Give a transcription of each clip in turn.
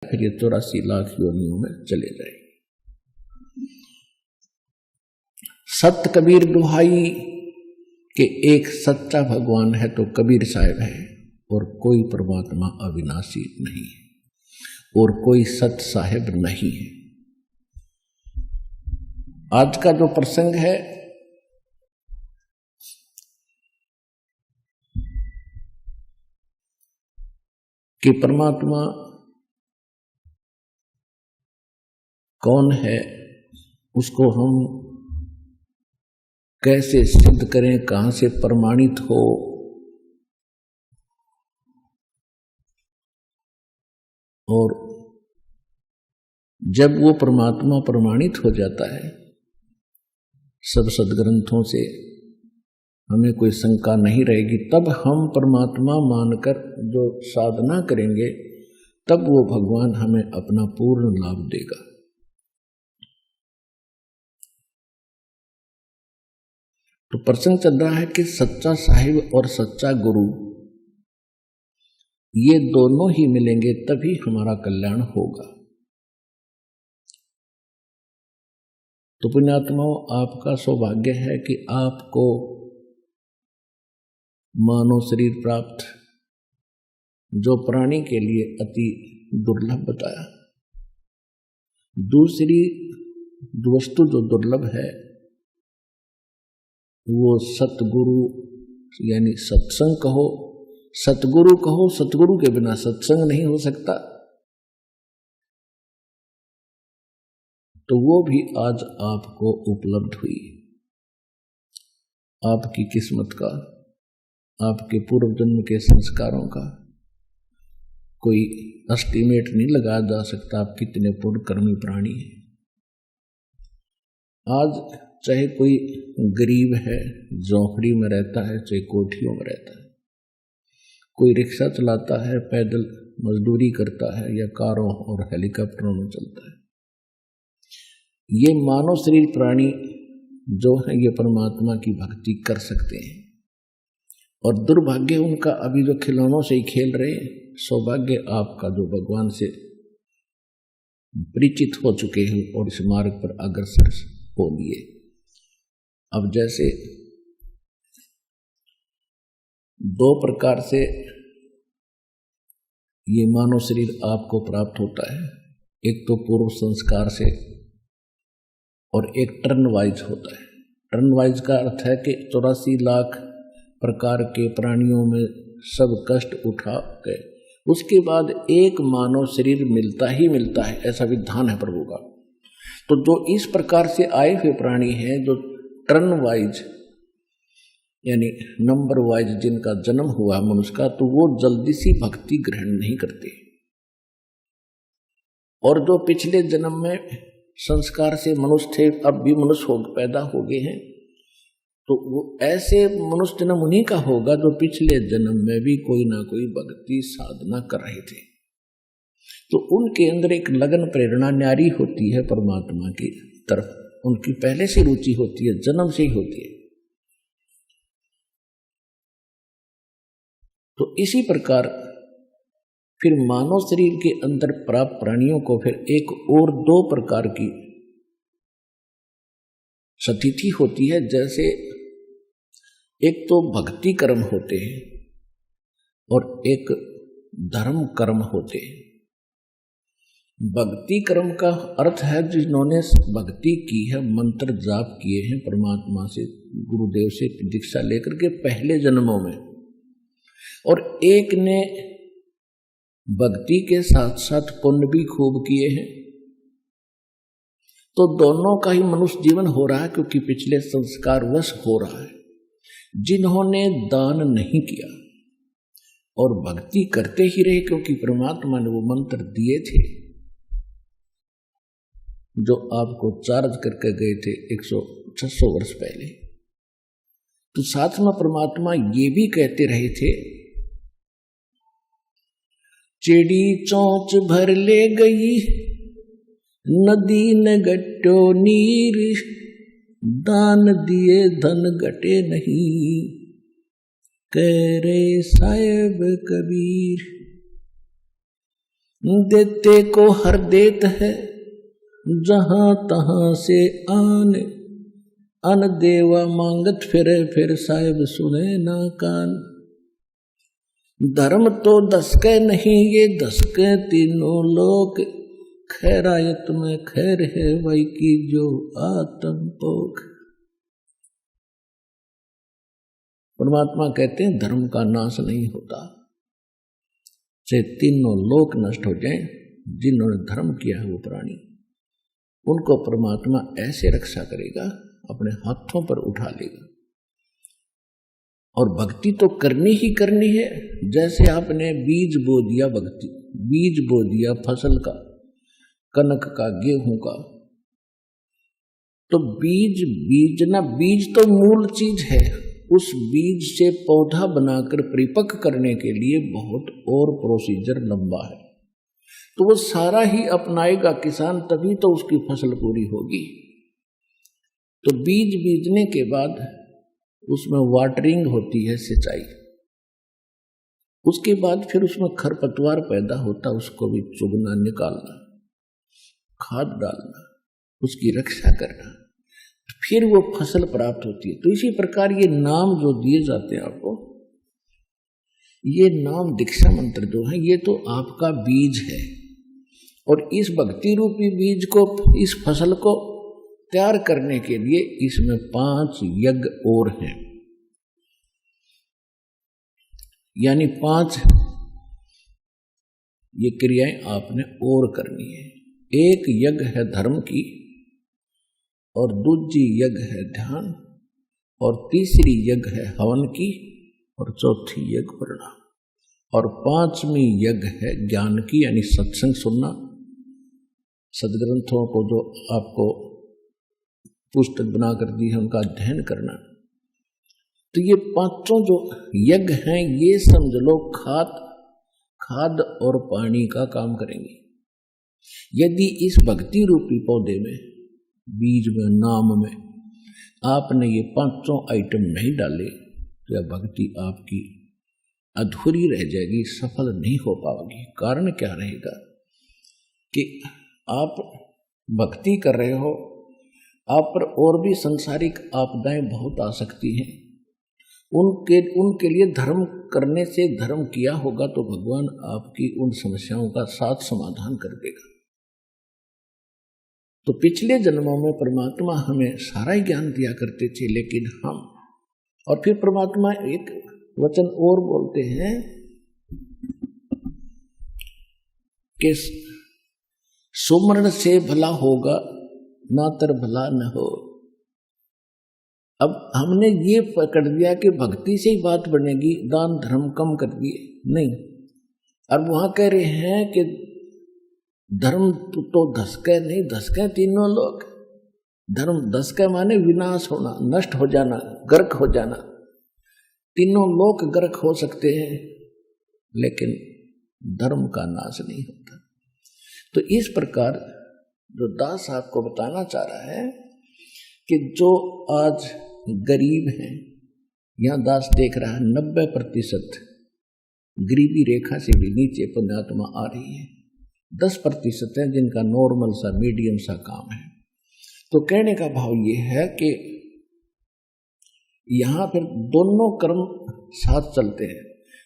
फिर ये 84 लाख योनियों में चले जाए। सत कबीर दुहाई कि एक सच्चा भगवान है तो कबीर साहब है, और कोई परमात्मा अविनाशी नहीं है, और कोई सत साहेब नहीं है। आज का जो प्रसंग है कि परमात्मा कौन है, उसको हम कैसे सिद्ध करें, कहां से प्रमाणित हो, और जब वो परमात्मा प्रमाणित हो जाता है सब सदग्रंथों से, हमें कोई शंका नहीं रहेगी, तब हम परमात्मा मानकर जो साधना करेंगे तब वो भगवान हमें अपना पूर्ण लाभ देगा। तो प्रसंग चल रहा है कि सच्चा साहिब और सच्चा गुरु ये दोनों ही मिलेंगे तभी हमारा कल्याण होगा। तो पुण्यात्माओं, आपका सौभाग्य है कि आपको मानव शरीर प्राप्त, जो प्राणी के लिए अति दुर्लभ बताया। दूसरी वस्तु जो दुर्लभ है वो सतगुरु यानी सत्संग कहो, सतगुरु कहो, सतगुरु के बिना सत्संग नहीं हो सकता। तो वो भी आज आपको उपलब्ध हुई। आपकी किस्मत का, आपके पूर्व जन्म के संस्कारों का कोई एस्टीमेट नहीं लगाया जा सकता। आप कितने पूर्ण कर्मी प्राणी हैं। आज चाहे कोई गरीब है, झोंपड़ी में रहता है, चाहे कोठियों में रहता है, कोई रिक्शा चलाता है, पैदल मजदूरी करता है, या कारों और हेलीकॉप्टरों में चलता है, ये मानव शरीर प्राणी जो है ये परमात्मा की भक्ति कर सकते हैं। और दुर्भाग्य उनका अभी जो खिलौनों से ही खेल रहे हैं। सौभाग्य आपका जो भगवान से परिचित हो चुके हैं और इस मार्ग पर अग्रसर हो लिए। अब जैसे दो प्रकार से ये मानव शरीर आपको प्राप्त होता है, एक तो पूर्व संस्कार से और एक टर्न वाइज होता है। टर्न वाइज का अर्थ है कि 84 लाख प्रकार के प्राणियों में सब कष्ट उठा गए, उसके बाद एक मानव शरीर मिलता ही मिलता है, ऐसा विधान है प्रभु का। तो जो इस प्रकार से आए हुए प्राणी हैं, जो टर्न वाइज यानी नंबर वाइज जिनका जन्म हुआ मनुष्य का, तो वो जल्दी सी भक्ति ग्रहण नहीं करते। और जो पिछले जन्म में संस्कार से मनुष्य थे, अब भी मनुष्य पैदा हो गए हैं, तो वो ऐसे मनुष्य जन्म उन्हीं का होगा जो पिछले जन्म में भी कोई ना कोई भक्ति साधना कर रहे थे। तो उनके अंदर एक लगन प्रेरणा न्यारी होती है परमात्मा की तरफ, उनकी पहले से रुचि होती है, जन्म से ही होती है। तो इसी प्रकार फिर मानव शरीर के अंदर प्राप्त प्राणियों को फिर एक और दो प्रकार की स्थिति होती है। जैसे एक तो भक्ति कर्म होते हैं और एक धर्म कर्म होते हैं। भक्ति कर्म का अर्थ है जिन्होंने भक्ति की है, मंत्र जाप किए हैं परमात्मा से, गुरुदेव से दीक्षा लेकर के पहले जन्मों में, और एक ने भक्ति के साथ साथ पुण्य भी खूब किए हैं। तो दोनों का ही मनुष्य जीवन हो रहा है, क्योंकि पिछले संस्कार वश हो रहा है। जिन्होंने दान नहीं किया और भक्ति करते ही रहे, क्योंकि परमात्मा ने वो मंत्र दिए थे जो आपको चार्ज करके गए थे 600 वर्ष पहले, तो साथ में परमात्मा ये भी कहते रहे थे, चिड़ी चोंच भर ले गई नदी न गट्टो नीर, दान दिए धन घटे नहीं, कह रे साहेब कबीर। देते को हर देत है जहां तहां से आने, अन देवा मांगत फिर साहिब सुने ना कान। धर्म तो दसके नहीं ये दसके तीनों लोक, खैरायत में खैर है वही की जो आत्म पोख। परमात्मा कहते हैं धर्म का नाश नहीं होता, चाहे तीनों लोक नष्ट हो जाएं, जिन्होंने धर्म किया है वो प्राणी, उनको परमात्मा ऐसे रक्षा करेगा, अपने हाथों पर उठा लेगा। और भक्ति तो करनी ही करनी है। जैसे आपने बीज बो दिया, भक्ति बीज बो दिया फसल का, कनक का, गेहूं का, तो बीज तो मूल चीज है। उस बीज से पौधा बनाकर परिपक्व करने के लिए बहुत और प्रोसीजर लंबा है, तो वो सारा ही अपनाएगा किसान, तभी तो उसकी फसल पूरी होगी। तो बीज बीजने के बाद उसमें वाटरिंग होती है, सिंचाई, उसके बाद फिर उसमें खरपतवार पैदा होता, उसको भी चुगना, निकालना, खाद डालना, उसकी रक्षा करना, फिर वो फसल प्राप्त होती है। तो इसी प्रकार ये नाम जो दिए जाते हैं आपको, ये नाम दीक्षा मंत्र जो है, ये तो आपका बीज है। और इस भक्ति रूपी बीज को, इस फसल को तैयार करने के लिए इसमें 5 यज्ञ और हैं, यानी 5 ये क्रियाएं आपने और करनी है। एक यज्ञ है धर्म की, और दूसरी यज्ञ है ध्यान, और तीसरी यज्ञ है हवन की, और चौथी यज्ञ प्रणाम, और 5वीं यज्ञ है ज्ञान की, यानी सत्संग सुनना, सदग्रंथों को जो आपको पुस्तक बनाकर दी है उनका अध्ययन करना। तो ये 5 जो यज्ञ हैं, ये समझ लो खाद और पानी का काम करेंगे। यदि इस भक्ति रूपी पौधे में, बीज में, नाम में आपने ये 5 आइटम नहीं डाले, तो यह भक्ति आपकी अधूरी रह जाएगी, सफल नहीं हो पाओगी। कारण क्या रहेगा कि आप भक्ति कर रहे हो, आप पर और भी संसारिक आपदाएं बहुत आ सकती हैं, उनके लिए धर्म करने से, धर्म किया होगा तो भगवान आपकी उन समस्याओं का साथ समाधान कर देगा। तो पिछले जन्मों में परमात्मा हमें सारा ही ज्ञान दिया करते थे, लेकिन हम, और फिर परमात्मा एक वचन और बोलते हैं कि सुमरण से भला होगा, नातर भला न हो। अब हमने ये पकड़ लिया कि भक्ति से ही बात बनेगी, दान धर्म कम कर दिए, नहीं। अब वहां कह रहे हैं कि धर्म तो धसके नहीं, धसके तीनों लोग। धर्म धसके माने विनाश होना, नष्ट हो जाना, गर्क हो जाना। तीनों लोग गर्क हो सकते हैं, लेकिन धर्म का नाश नहीं होता। तो इस प्रकार जो दास आपको बताना चाह रहा है कि जो आज गरीब हैं, यहां दास देख रहा है 90% गरीबी रेखा से भी नीचे पुण्यात्मा आ रही है, 10% है जिनका नॉर्मल सा, मीडियम सा काम है। तो कहने का भाव ये है कि यहां फिर दोनों कर्म साथ चलते हैं।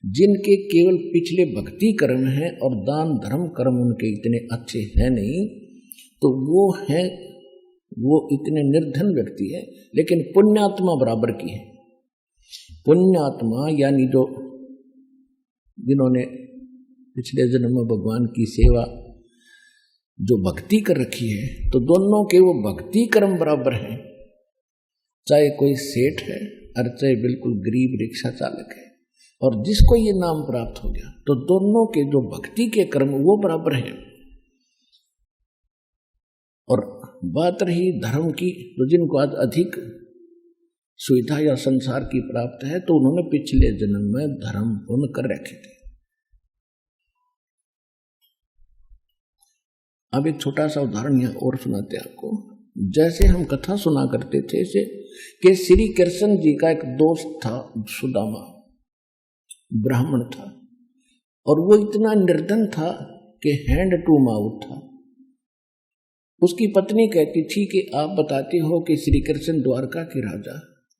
जिनके केवल पिछले भक्ति कर्म हैं और दान धर्म कर्म उनके इतने अच्छे हैं नहीं, तो वो इतने निर्धन व्यक्ति है, लेकिन पुण्यात्मा बराबर की है। पुण्यात्मा यानी जो जिन्होंने पिछले जन्म में भगवान की सेवा, जो भक्ति कर रखी है, तो दोनों के वो भक्ति कर्म बराबर हैं। चाहे कोई सेठ है और चाहे बिल्कुल गरीब रिक्शा चालक है, और जिसको ये नाम प्राप्त हो गया, तो दोनों के जो भक्ति के कर्म वो बराबर हैं। और बात रही धर्म की, तो जिनको आज अधिक सुविधा या संसार की प्राप्त है, तो उन्होंने पिछले जन्म में धर्म पुण्य कर रखे थे। अब एक छोटा सा उदाहरण यहाँ और सुनाते हैं आपको। जैसे हम कथा सुना करते थे कि श्री कृष्ण जी का एक दोस्त था, सुदामा, ब्राह्मण था, और वो इतना निर्धन था कि हैंड टू माउथ था। उसकी पत्नी कहती थी कि आप बताते हो कि श्री कृष्ण द्वारका के राजा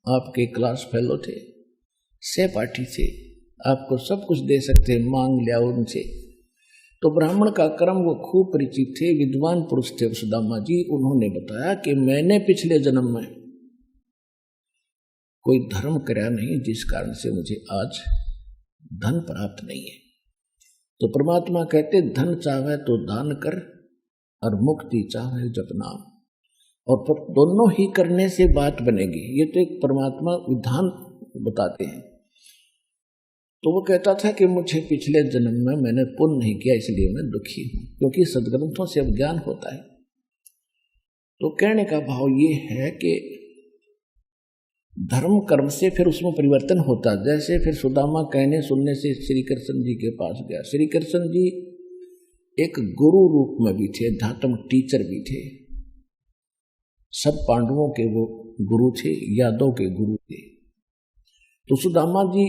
आपके क्लास फेलो थे, सहपाठी थे, आपको सब कुछ दे सकते, मांग लिया उनसे। तो ब्राह्मण का कर्म वो खूब परिचित थे, विद्वान पुरुष थे सुदामा जी। उन्होंने बताया कि मैंने पिछले जन्म में कोई धर्म कराया नहीं, जिस कारण से मुझे आज धन प्राप्त नहीं है। तो परमात्मा कहते धन चाहे तो दान कर और मुक्ति चाहे जप नाम, और दोनों ही करने से बात बनेगी। ये तो एक परमात्मा विधान बताते हैं। तो वो कहता था कि मुझे पिछले जन्म में मैंने पुण्य नहीं किया, इसलिए मैं दुखी हूं, क्योंकि सद्ग्रंथों से अब ज्ञान होता है। तो कहने का भाव ये है कि धर्म कर्म से फिर उसमें परिवर्तन होता। जैसे फिर सुदामा कहने सुनने से श्री कृष्ण जी के पास गया। श्री कृष्ण जी एक गुरु रूप में भी थे, अध्यात्म टीचर भी थे। सब पांडवों के वो गुरु थे, यादव के गुरु थे। तो सुदामा जी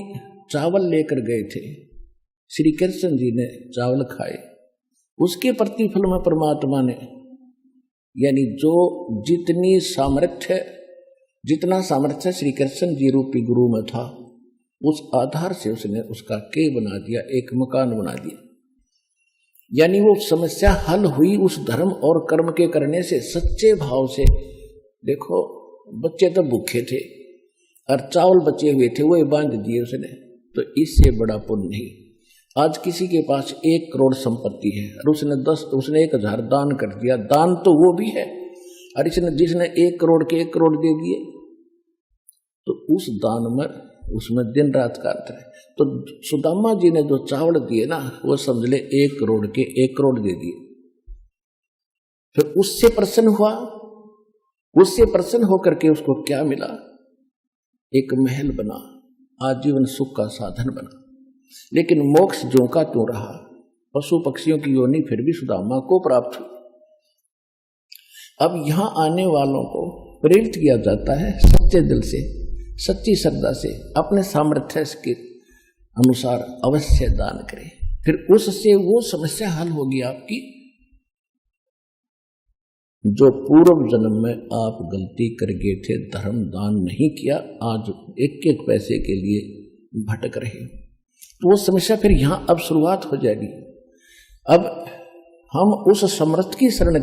चावल लेकर गए थे, श्री कृष्ण जी ने चावल खाए। उसके प्रतिफल में परमात्मा ने, यानी जो जितना सामर्थ्य श्री कृष्ण जी रूपी गुरु में था, उस आधार से उसने उसका के बना दिया, एक मकान बना दिया। यानी वो समस्या हल हुई उस धर्म और कर्म के करने से, सच्चे भाव से। देखो बच्चे तो भूखे थे और चावल बचे हुए थे, वो बांध दिए उसने, तो इससे बड़ा पुण्य नहीं। आज किसी के पास 1 करोड़ संपत्ति है और उसने 1000 दान कर दिया, दान तो वो भी है, और जिसने 1 करोड़ के 1 करोड़ दे दिए, तो उस दान में उसमें दिन रात का अंतर है। तो सुदामा जी ने जो चावल दिए ना, वो समझ ले 1 करोड़ के 1 करोड़ दे दिए। फिर उससे प्रसन्न हुआ, उससे प्रसन्न होकर के उसको क्या मिला? एक महल बना, आजीवन सुख का साधन बना। लेकिन मोक्ष ज्यों का त्यों रहा, पशु पक्षियों की योनि फिर भी सुदामा को प्राप्त हुई। अब यहां आने वालों को प्रेरित किया जाता है सच्चे दिल से, सच्ची श्रद्धा से, अपने सामर्थ्य के अनुसार अवश्य दान करें, फिर उससे वो समस्या हल होगी आपकी जो पूर्व जन्म में आप गलती कर गए थे, धर्म दान नहीं किया, आज 1-1 पैसे के लिए भटक रहे। तो वो समस्या फिर यहां अब शुरुआत हो जाएगी। अब हम उस समर्थ की शरण